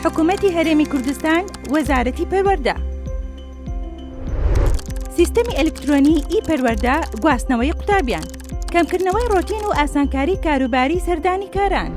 حکوومەتی هەرێمی کوردستان وەزارەتی پەروەردە سیستەمی ئەلکترۆنی پەروەردە گواستنەوەی قوتابیان کەمکردنەوەی ڕۆتین و ئاسانکاری کاروباری سەردانی کاران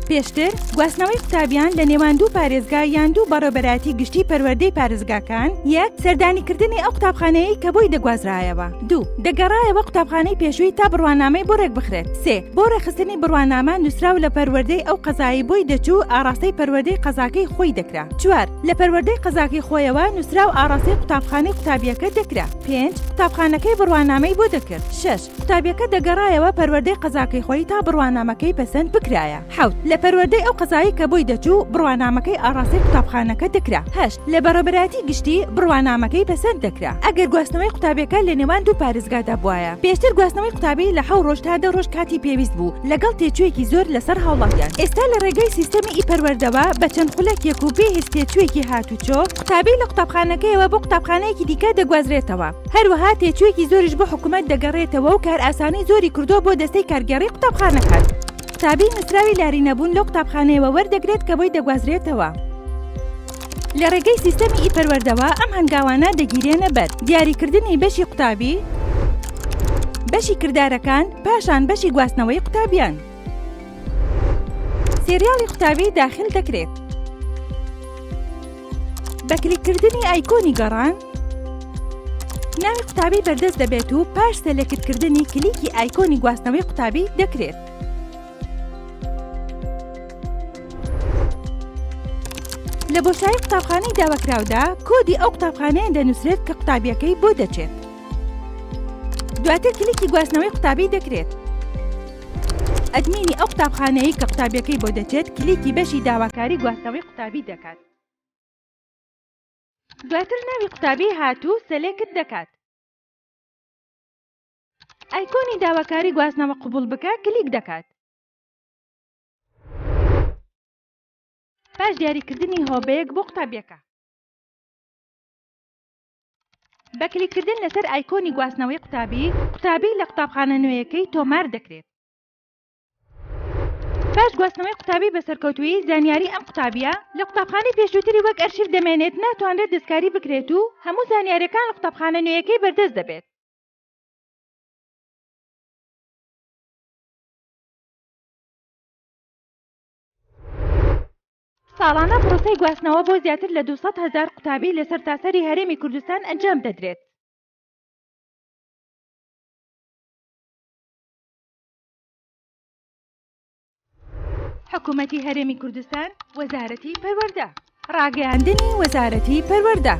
پێشتر گواستنەوەی قوتابیان لە نێوان دوو پارێزگا یان دوو بەڕێوەبەراتی گشتی پەروەردەی پارێزگاکان یەک سەردانیکردنی ئەو قوتابخانەیە کە بۆی دەگوازرایەوە دوو دەگەڕایەوە قوتابخانەی پێشووی تا بڕوانامەی بۆ ڕێک بخرێت سێ بۆ ڕێخستنی بڕوانامە نووسراو لە پەروەردەی ئەو قەزایی بۆی دەچوو ئاراستەی پەروەردەی قەزاکەی خۆی دەکرا چوار لە پەروەردەی قەزاکەی خۆیەوە نووسراو ئاراستەی قوتابخانەی قوتابیەکە دەکرا پێنج قوتابخانەکەی بڕوانامەی بۆ دەکرد شش قوتابیەکە دەگەڕایەوە پەروەردەی قەزاکەی خۆی تا بڕوانامەکەی پەسەند بکرایە حەوت لە پەروەردەی ئەو قەزایی کە بۆی دەچوو بڕوانامەکەی ئاراستەی قوتابخانەکە دەکرا هەشت لە بەڕێوەبەراتی گشتی بڕوانامەکەی پەسەند دەکرا ئەگەر گواستنەوەی قوتابیەکە لە نێوان دوو پارێزگادا بووایە پێشتر گواستنەوەی قوتابی لە 7 ڕۆژ تا 10 ڕۆژ کاتی پێویست بوو لەگەڵ تێچوویەکی زۆر لەسەر هاوڵاتیان ئێستا لە ڕێگەی سیستەمی پەروەردەوە بە چەند خولەکێک و بێ هیچ تێچوویەکی هاتوچۆ قوتابی لە قوتابخانەکەیەوە بۆ قوتابخانەیەکی دیکە دەگوازرێتەوە هەروەها تێچوویەکی زۆریش بۆ حکوومەت دەگەڕێتەوە و کار ئاسانی زۆری کردووە بۆ دەستەی کارگەڕی قوتابخانەکان قوتابی نووسراوی لاری نەبوون لەو قوتابخانەیەوە وەردەگرێت کە بۆی دەگوازرێتەوە لە ڕێگەی سیستەمی پەروەردەوە ئەم هەنگاوانە دەگیرێنە بەر دیاریکردنی بەشی قوتابی بەشی کردارەکان پاشان بەشی گواستنەوەی قوتابیان سریاڵی قوتابی داخل دەکرێت بە کلیککردنی ئایکۆنی گەڕان ناوی قوتابی بەردەست دەبێت و پاش سەلێکردکردنی کلیکی ئایکۆنی گواستنەوەی قوتابی دەکرێت لە بۆشایی قوتابخانەی داواکراودا کۆدی ئەو قوتابخانەیە دەنووسرێت کە قوتابیەکەی بۆ دەچێت دواتر کلیکی گواستنەوەی قوتابی دەکرێت ئەدمینی ئەو قوتابخانەیە کە قوتابیەکەی بۆ دەچێت کلیکی بەشی داواکاری گواستنەوەی قوتابی دەکات دواتر ناوی قوتابی هاتوو سەلێکت دەکات ئایکۆنی داواکاری گواستنەوە قبول بکە کلیک دەکات پاش دیاریکردنی هۆبەیەک بۆ قوتابیەکە بە کلیککردن لەسەر ئایکۆنی گواستنەوەی قوتابی لە قوتابخانە نوێیەکەی تۆمار دەکرێت پاش گواستنەوەی قوتابی بە سەرکەوتووی زانیاری ئەم قوتابیە لە قوتابخانەی پێشووتری وەک ئەرشیف دەمێنێت ناتوانرێت دەستکاری بکرێت و هەموو زانیاریەکان لە قوتابخانە نوێیەکەی بەردەست دەبێت ساڵانە پرۆسەی گواستنەوە بۆ زیاتر لە 200,000 قوتابی لە سەرتاسەری هەرێمی کوردستان ئەنجام دەدرێت. حکوومەتی هەرێمی کوردستان وەزارەتی پەروەردە ڕاگەیاندنی وەزارەتی پەروەردە